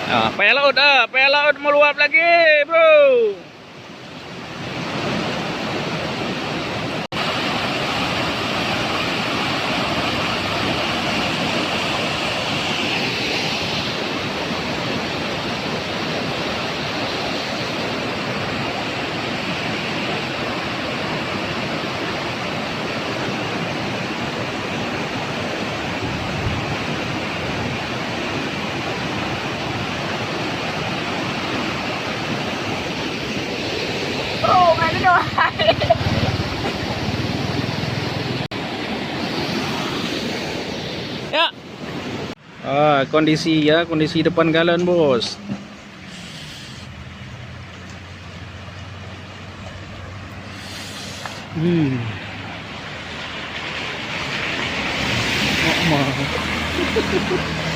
Payah laut meluap lagi, bro. Oh, mana dah? Ya. Kondisi depan galon, bos. Oh,